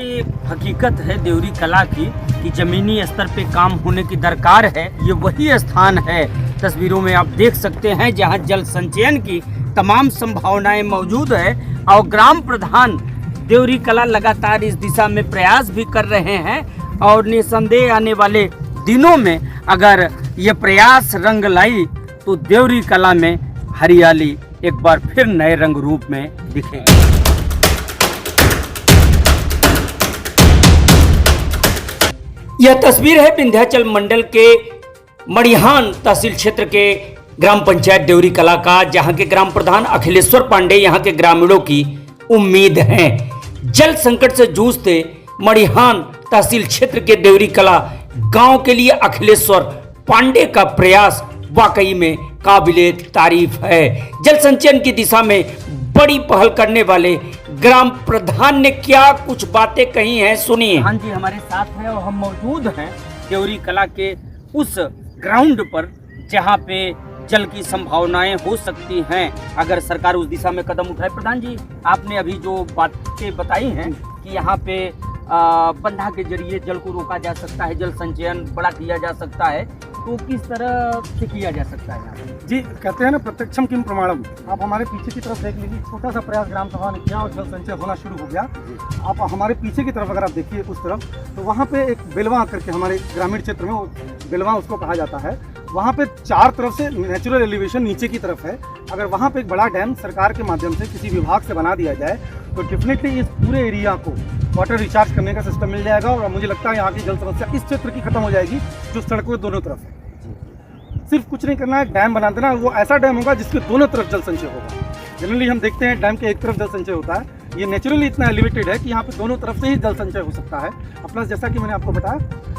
ये हकीकत है देवरी कला की कि ज़मीनी स्तर पे काम होने की दरकार है। ये वही स्थान है, तस्वीरों में आप देख सकते हैं, जहां जल संचयन की तमाम संभावनाएं मौजूद है और ग्राम प्रधान देवरी कला लगातार इस दिशा में प्रयास भी कर रहे हैं और निसंदेह आने वाले दिनों में अगर ये प्रयास रंग लाई तो देवरी कला में हरियाली एक बार फिर नए रंग रूप में दिखेगी। यह तस्वीर है विंध्याचल मंडल के मड़िहान तहसील क्षेत्र के ग्राम पंचायत देवरी कला का, जहां के ग्राम प्रधान अखिलेश्वर पांडे यहां के ग्रामीणों की उम्मीद है। जल संकट से जूझते मड़िहान तहसील क्षेत्र के देवरी कला गांव के लिए अखिलेश्वर पांडे का प्रयास वाकई में काबिले तारीफ है। जल संचयन की दिशा में बड़ी पहल करने वाले ग्राम प्रधान ने क्या कुछ बातें कही हैं, सुनिए। हाँ जी, हमारे साथ हैं और हम मौजूद हैं देवरी कला के उस ग्राउंड पर जहां पे जल की संभावनाएं हो सकती हैं अगर सरकार उस दिशा में कदम उठाए। प्रधान जी, आपने अभी जो बातें बताई हैं कि यहाँ पे बंधा के जरिए जल को रोका जा सकता है, जल संचयन बड़ा किया जा सकता है, तो किस तरह से किया जा सकता है? जी, कहते हैं ना प्रत्यक्षम किम प्रमाणम। आप हमारे पीछे की तरफ देख लीजिए, छोटा सा प्रयास ग्राम सभा ने किया और जल संचय होना शुरू हो गया। आप हमारे पीछे की तरफ अगर आप देखिए उस तरफ, तो वहाँ पे एक बेलवा करके हमारे ग्रामीण क्षेत्र में बेलवा उसको कहा जाता है, वहाँ पे चार तरफ से नेचुरल एलिवेशन नीचे की तरफ है। अगर वहाँ पे एक बड़ा डैम सरकार के माध्यम से किसी विभाग से बना दिया जाए तो डेफिनेटली इस पूरे एरिया को वाटर रिचार्ज करने का सिस्टम मिल जाएगा और मुझे लगता है यहाँ की जल समस्या इस क्षेत्र की खत्म हो जाएगी जो सड़कों के दोनों तरफ है। सिर्फ कुछ नहीं करना है, डैम बना देना, वो ऐसा डैम होगा जिसके दोनों तरफ जल संचय होगा। जनरली हम देखते हैं डैम के एक तरफ जल संचय होता है, ये नेचुरली इतना एलिवेटेड है कि यहाँ पे दोनों तरफ से ही जल संचय हो सकता है। प्लस जैसा कि मैंने आपको बताया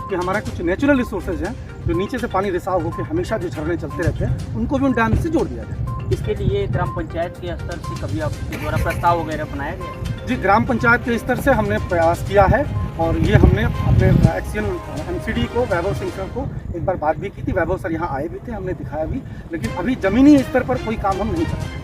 कि हमारे कुछ नेचुरल रिसोर्सेज हैं जो नीचे से पानी रिसाव होकर हमेशा जो झरने चलते रहते हैं, उनको भी उन डैम से जोड़ दिया जाए। इसके लिए ग्राम पंचायत के स्तर से कभी आपके द्वारा प्रस्ताव वगैरह बनाया गया? जी, ग्राम पंचायत के स्तर से हमने प्रयास किया है और ये हमने अपने एक्सियन एमसीडी को, वैभव सिंह सर को एक बार बात भी की थी। वैभव सर यहाँ आए भी थे, हमने दिखाया भी, लेकिन अभी जमीनी स्तर पर कोई काम हम नहीं कर रहे।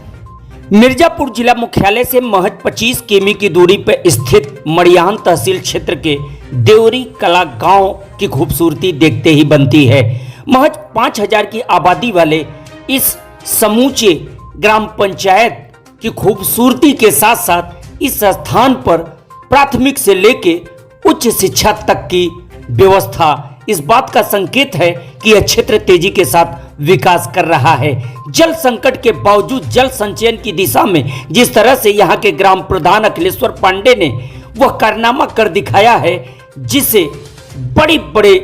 मिर्जापुर जिला मुख्यालय से महज 25 किमी की दूरी पर स्थित मड़िहान तहसील क्षेत्र के देवरी कला गांव की खूबसूरती देखते ही बनती है। महज 5000 की आबादी वाले इस समूचे ग्राम पंचायत की खूबसूरती के साथ साथ इस स्थान पर प्राथमिक से लेके उच्च शिक्षा तक की व्यवस्था इस बात का संकेत है कि यह क्षेत्र तेजी के साथ विकास कर रहा है। जल संकट के बावजूद जल संचयन की दिशा में जिस तरह से यहाँ के ग्राम प्रधान अखिलेश्वर पांडे ने वह कारनामा कर दिखाया है, जिसे बड़े बड़े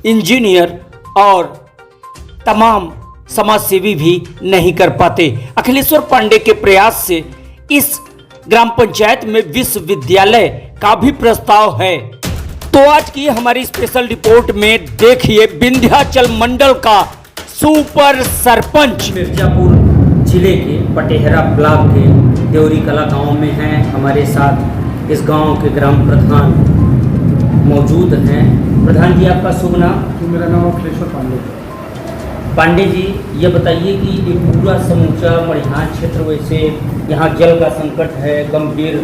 इंजीनियर और तमाम समाजसेवी भी नहीं कर पाते। अखिलेश्वर पांडे के प्रयास से इस ग्राम पंचायत में विश्वविद्यालय का भी प्रस्ताव है। तो आज की हमारी स्पेशल रिपोर्ट में देखिए विंध्याचल मंडल का सुपर सरपंच मिर्जापुर जिले के पटेहरा ब्लॉक के देवरी कला गांव में हैं। हमारे साथ इस गांव के ग्राम प्रधान मौजूद हैं। प्रधान जी, आपका शुभ नाम? मेरा नाम अखिलेश्वर पांडे। पांडे जी, ये बताइए कि ये पूरा समूचा मड़िहान क्षेत्र, वैसे यहाँ जल का संकट है, गंभीर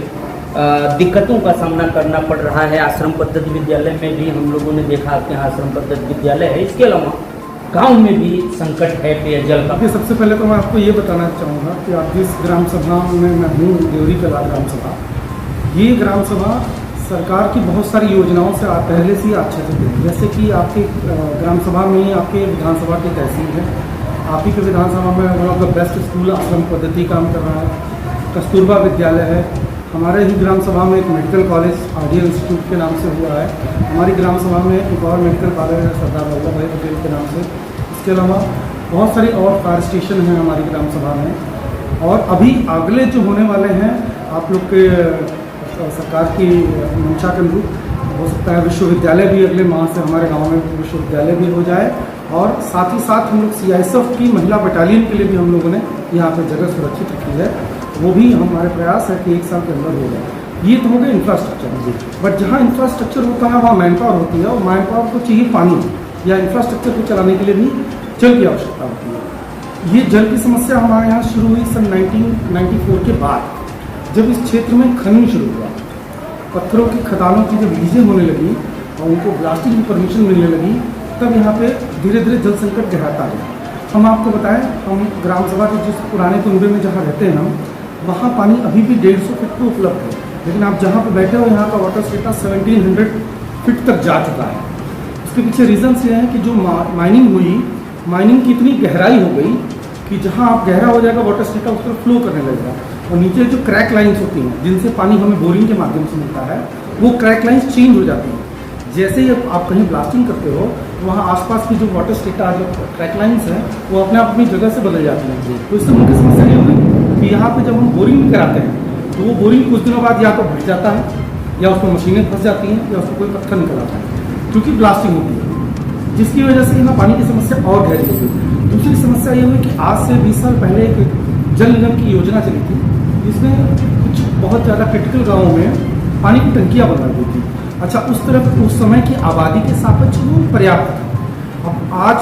दिक्कतों का सामना करना पड़ रहा है। आश्रम पद्धति विद्यालय में भी हम लोगों ने देखा कि यहाँ आश्रम पद्धति विद्यालय है, इसके अलावा गांव में भी संकट है पेयजल का। सबसे पहले तो मैं आपको ये बताना चाहूँगा कि आप जिस ग्राम सभा में मैं हूँ, देवरी कला ग्राम सभा, ये ग्राम सभा सरकार की बहुत सारी योजनाओं से पहले से ही अच्छे से जुड़ी। जैसे कि आपके ग्राम सभा में ही आपके विधानसभा की तहसील है, आप ही के विधानसभा में one of the best school आश्रम पद्धति काम कर रहा है, कस्तूरबा विद्यालय है। हमारे ही ग्राम सभा में एक मेडिकल कॉलेज आरडीएल इंस्टीट्यूट के नाम से हुआ है। हमारी ग्राम सभा में एक और मेडिकल कॉलेज है सरदार वल्लभ भाई पटेल के नाम से। इसके अलावा बहुत सारी और फायर स्टेशन हैं हमारी ग्राम सभा में। और अभी अगले जो होने वाले हैं, आप लोग के सरकार की मंशा के अनुरूप हो सकता है विश्वविद्यालय भी अगले माह से हमारे गांव में विश्वविद्यालय भी हो जाए। और साथ ही साथ हम लोग सीआईएसएफ की महिला बटालियन के लिए भी हम लोगों ने यहाँ पे जगह सुरक्षित रखी है, वो भी हमारे प्रयास है कि 1 साल के अंदर हो जाए। ये तो हो गया इंफ्रास्ट्रक्चर। बट जहाँ इंफ्रास्ट्रक्चर होता है वहाँ मैन पावर होती है, और मैन पावर को चाहिए पानी या इंफ्रास्ट्रक्चर को चलाने के लिए भी जल की आवश्यकता होती है। ये जल की समस्या हमारे यहाँ शुरू हुई सन 1994 के बाद, जब इस क्षेत्र में खनन शुरू हुआ। पत्थरों की खदानों की जब लीजें होने लगी और उनको ब्लास्टिंग की परमिशन मिलने लगी, तब यहाँ पे धीरे धीरे जल संकट गहराता गया। हम आपको बताएं, हम ग्राम सभा के जिस पुराने कुनबे में जहाँ रहते हैं हम, वहाँ पानी अभी भी 150 फीट पर उपलब्ध है, लेकिन आप जहाँ पे बैठे हो यहाँ का वाटर स्टेटस 1700 फीट तक जा चुका है। उसके पीछे रीजन्स ये हैं कि जो माइनिंग हुई, माइनिंग की इतनी गहराई हो गई कि जहाँ आप गहरा हो जाएगा वाटर स्टेटस उस तरफ फ्लो करने लगेगा, और नीचे जो क्रैक लाइन्स होती हैं जिनसे पानी हमें बोरिंग के माध्यम से मिलता है, वो क्रैक लाइन्स चेंज हो जाती हैं। जैसे ही आप कहीं ब्लास्टिंग करते हो तो वहाँ आसपास की जो वाटर स्टेटस जो क्रैक लाइन्स हैं वो अपने आप अपनी जगह से बदल जाती हैं। तो इससे मुख्य समस्या ये होगी कि यहाँ पे जब हम बोरिंग भी कराते हैं तो वो बोरिंग कुछ दिनों बाद या तो भट जाता है, या उसमें मशीनें फंस जाती हैं, या उसमें कोई पत्थर निकल आता है, क्योंकि ब्लास्टिंग होती है, जिसकी वजह से यहाँ पानी की समस्या और गहरी हो गई। दूसरी समस्या ये हुई कि आज से 20 साल पहले एक जल निगम की योजना चली थी, जिसमें कुछ बहुत ज़्यादा क्रिटिकल गाँवों में पानी की टंकियाँ बना दी थी। अच्छा, उस समय की आबादी के सापेक्ष वो पर्याप्त था। अब आज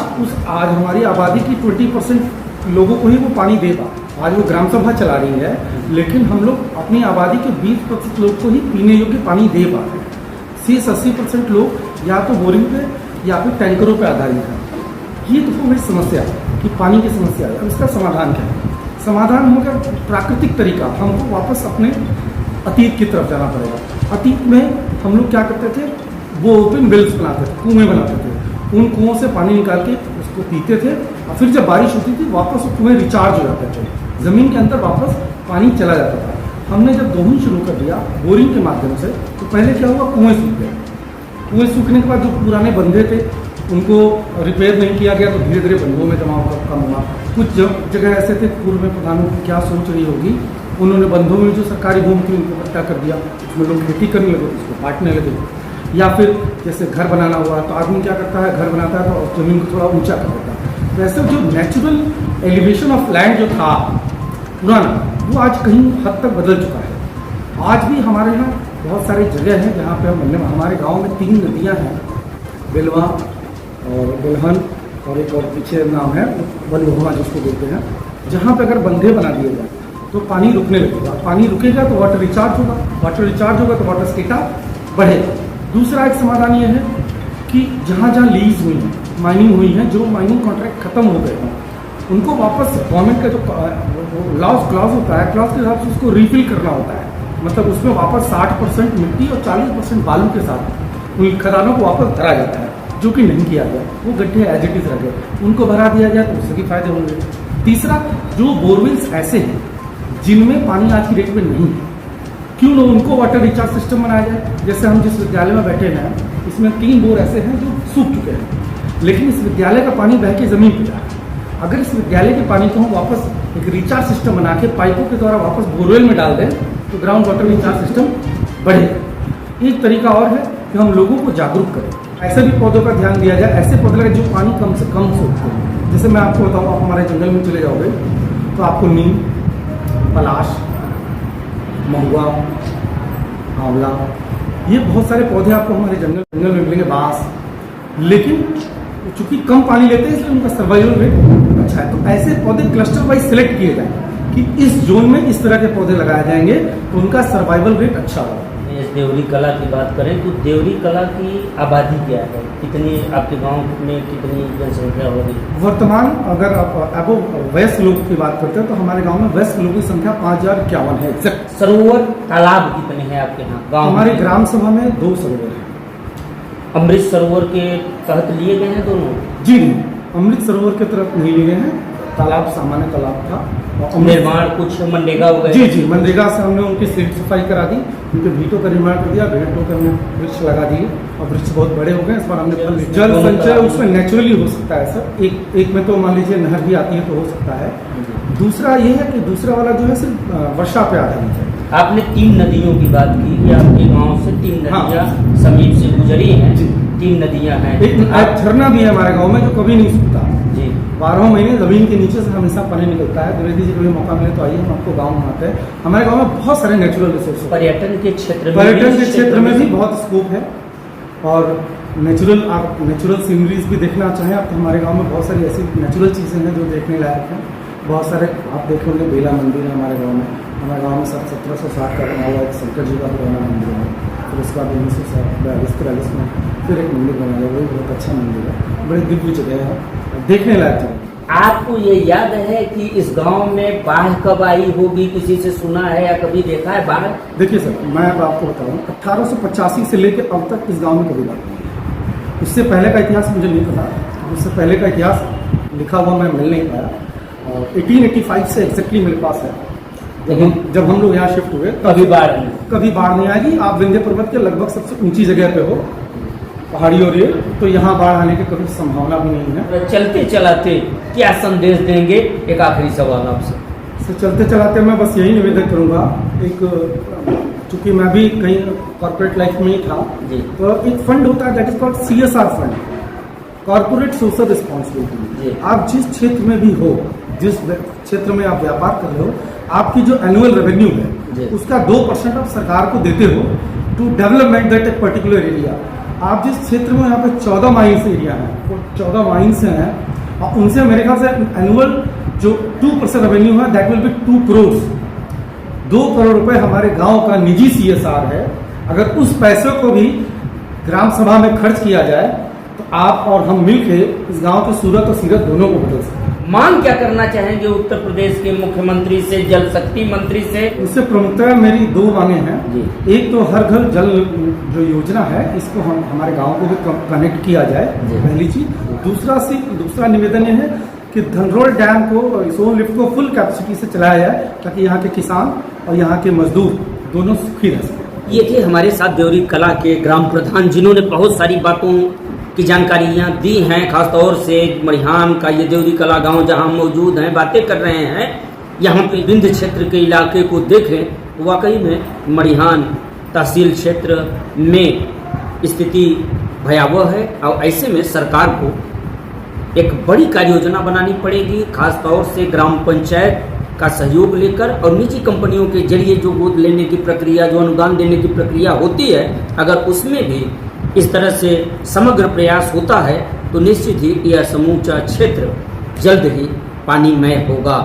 हमारी आबादी की 20% लोगों को ही वो पानी दे पा, आज वो ग्राम सभा चला रही है, लेकिन हम लोग अपनी आबादी के 20% लोग को ही पीने योग्य पानी दे पा रहे हैं। 80% लोग या तो बोरिंग पे या फिर टैंकरों पे आधारित है। ये तो हो गई समस्या कि पानी की समस्या है। अब इसका समाधान क्या है? समाधान होगा प्राकृतिक तरीका, हमको वापस अपने अतीत की तरफ जाना पड़ेगा। अतीत में हम लोग क्या करते थे, वो ओपन वेल्स बनाते थे, कुएँ बनाते थे, उन कुओं से पानी निकाल के उसको पीते थे, और फिर जब बारिश होती थी वापस वो कुएँ रिचार्ज हो जाते थे, ज़मीन के अंदर वापस पानी चला जाता था। हमने जब दोहन शुरू कर दिया बोरिंग के माध्यम से, तो पहले क्या हुआ, कुएँ सूख गए। कुएँ सूखने के बाद जो पुराने बंधे थे उनको रिपेयर नहीं किया गया, तो धीरे धीरे बंधों में जमाव कम हुआ। कुछ जगह ऐसे थे, पूर्व में प्रधानों की क्या सोच रही होगी, उन्होंने बंधों में जो सरकारी भूमि थी उनको इकट्ठा कर दिया, उसमें लोग खेती करने लगे, उसको बांटने लगे। या फिर जैसे घर बनाना हुआ तो आदमी क्या करता है, घर बनाता है तो उस ज़मीन को थोड़ा ऊंचा कर देता है। तो ऐसे जो नेचुरल एलिवेशन ऑफ लैंड जो था पुराना, वो आज कहीं हद तक बदल चुका है। आज भी हमारे यहाँ बहुत सारी जगह हैं जहाँ पे हमारे गाँव में 3 नदियाँ हैं, बेलवा और बेलहन और एक और पीछे नाम है बलभुआ जिसको बोलते हैं, जहाँ पे अगर बंधे बना दिए जाए तो पानी रुकने लगेगा। पानी रुकेगा तो वाटर रिचार्ज होगा, वाटर रिचार्ज होगा तो वाटर स्टेटस बढ़ेगा। दूसरा एक समाधान ये है कि जहाँ जहाँ लीज हुई है, माइनिंग हुई है, जो माइनिंग कॉन्ट्रैक्ट खत्म हो गए हैं, उनको वापस गवर्नमेंट का जो लॉस क्लॉज होता है, क्लॉज के हिसाब से उसको रिफिल करना होता है। मतलब उसमें वापस 60% मिट्टी और 40% बालू के साथ उन खदानों को वापस भरा जाता है, जो कि नहीं किया गया। वो गड्ढे एज इट इज रह गए, उनको भरा दिया जाए तो उससे भी फायदे होंगे। तीसरा, जो बोरवेल्स ऐसे हैं जिनमें पानी आज की डेट में नहीं है, क्यों ना उनको वाटर रिचार्ज सिस्टम बनाया जाए। जैसे हम जिस विद्यालय में बैठे हैं, इसमें 3 बोर ऐसे हैं जो सूख चुके हैं, लेकिन इस विद्यालय का पानी बह के ज़मीन पर जा रहा है। अगर इस विद्यालय के पानी को हम वापस एक रिचार्ज सिस्टम बना के पाइपों के द्वारा वापस बोरवेल में डाल दें तो ग्राउंड वाटर रिचार्ज सिस्टम बढ़ेगा। एक तरीका और है कि हम लोगों को जागरूक करें, ऐसे भी पौधों का ध्यान दिया जाए, ऐसे पौधे लगे जो पानी कम से कम सोखते हैं। जैसे मैं आपको बताऊँ, आप हमारे जंगल में चले जाओगे तो आपको नीम, पलाश, महुआ, आंवला, ये बहुत सारे पौधे आपको हमारे जंगल में मिलेंगे, बांस। लेकिन चूंकि कम पानी लेते हैं इसलिए उनका सर्वाइवल रेट अच्छा है। तो ऐसे पौधे क्लस्टर वाइज सिलेक्ट किए जाए कि इस जोन में इस तरह के पौधे लगाए जाएंगे तो उनका सर्वाइवल रेट अच्छा होगा। देवरी कला की बात करें तो देवरी कला की आबादी क्या है, कितनी आपके गांव में कितनी जनसंख्या होगी वर्तमान? अगर आप अब वयस्क लोगों की बात करते हैं तो हमारे गांव में वयस्क लोगों की संख्या 5051 है। सरोवर तालाब कितने हैं आपके यहाँ गाँव? हमारे ग्राम सभा में 2 सरोवर हैं। अमृत सरोवर के तहत लिए गए हैं दोनों? जी नहीं, अमृत सरोवर के तरफ नहीं लिए हैं, तालाब सामान्य तालाब था। और निर्माण कुछ मनरेगा हो गए? जी, मनरेगा से हमने उनकी साफ सफाई करा दी, उनके भीटों का निर्माण कर दिया, भीटों के हमने वृक्ष लगा दिए और वृक्ष बहुत बड़े हो गए। इस बार हमने जल संचय उसमें नेचुरली हो सकता है सर। एक में तो मान लीजिए नहर भी आती है तो हो सकता है। दूसरा ये है कि दूसरा वाला जो है सिर्फ वर्षा पे आधारित है। आपने 3 नदियों की बात की कि आपके गांव से 3 नदियां समीप से गुजरी हैं। 3 नदियां हैं। एक झरना भी है हमारे गांव में जो कभी नहीं सूखता जी। 12 महीने जमीन के नीचे से हमेशा पानी निकलता है। द्विवेदी जी कभी मौका मिले तो आइए, हम आपको गाँव घुमाते हैं। हमारे गाँव में बहुत सारे नेचुरल रिसोर्स, पर्यटन के क्षेत्र में भी बहुत स्कोप है। और आप नेचुरल सीनरीज भी देखना चाहें आप तो हमारे गाँव में बहुत सारी ऐसी नेचुरल चीज़ें हैं जो देखने लायक हैं। बहुत सारे आप देख होंगे, बेला मंदिर है हमारे गाँव में। हमारे गाँव में 1760 का बना हुआ एक शंकर जी का पुराना मंदिर है। फिर उसके बाद 1942-43 में फिर एक मंदिर बनाया, वो बहुत अच्छा मंदिर है, बड़ी दिव्य जगह है, देखने लायक जगह है। आपको ये याद है कि इस गांव में बाढ़ कब आई होगी, किसी से सुना है या कभी देखा है बाढ़? देखिए सर, मैं अब आपको बताऊँ, 1885 से लेकर अब तक इस गांव में कभी बाढ़ नहीं आई। उससे पहले का इतिहास मुझे नहीं पता, उससे पहले का इतिहास लिखा हुआ मैं मिल नहीं पाया, और 1885 से एग्जैक्टली मेरे पास है। जब हम लोग यहाँ शिफ्ट हुए कभी बाढ़ नहीं आएगी। आप विंध्य पर्वत के लगभग सबसे ऊंची जगह पे हो, पहाड़ी और ये, तो यहाँ बाढ़ आने की कभी संभावना भी नहीं है। चलते चलाते क्या संदेश देंगे? एक आखिरी सवाल आपसे। तो चलते चलाते मैं बस यही निवेदन करूँगा, चूँकि मैं भी कहीं कॉर्पोरेट लाइफ में ही था, तो एक फंड होता है that is called CSR fund, corporate social responsibility. आप जिस क्षेत्र में भी हो, जिस क्षेत्र में आप व्यापार कर रहे हो, आपकी जो एनुअल रेवेन्यू है उसका 2% आप सरकार को देते हो to development that particular area. आप जिस क्षेत्र में यहाँ पे 14 माइंस एरिया है, वो 14 माइंस हैं, और उनसे मेरे ख्याल से एनुअल जो 2% रेवेन्यू है that will be 2 crore. 2 crore रुपए हमारे गांव का निजी CSR है। अगर उस पैसे को भी ग्राम सभा में खर्च किया जाए तो आप और हम मिलके इस गांव की सूरत और सीरत दोनों को बदल सकते हैं। मांग क्या करना चाहेंगे उत्तर प्रदेश के मुख्यमंत्री से, जल शक्ति मंत्री से? उससे प्रमुखतः मेरी 2 मांगे हैं। एक तो हर घर जल जो योजना है, इसको हम हमारे गांव को भी कनेक्ट किया जाए, पहली चीज। दूसरा निवेदन ये है कि धनरोल डैम को, सोन लिफ्ट को फुल कैपेसिटी से चलाया जाए, ताकि यहाँ के किसान और यहाँ के मजदूर दोनों सुखी रह सकें। ये थे हमारे साथ देवरी कला के ग्राम प्रधान, जिन्होंने बहुत सारी बातों की जानकारियाँ दी हैं, खासतौर से मड़िहान का ये देवरी कला गांव जहां मौजूद हैं, बातें कर रहे हैं। यहाँ पे विंध्य क्षेत्र के इलाके को देखें, वाकई में मड़िहान तहसील क्षेत्र में स्थिति भयावह है, और ऐसे में सरकार को एक बड़ी कार्य योजना बनानी पड़ेगी, खासतौर से ग्राम पंचायत का सहयोग लेकर, और निजी कंपनियों के जरिए जो गोद लेने की प्रक्रिया, जो अनुदान देने की प्रक्रिया होती है, अगर उसमें भी इस तरह से समग्र प्रयास होता है तो निश्चित ही यह समूचा क्षेत्र जल्द ही पानीमय होगा।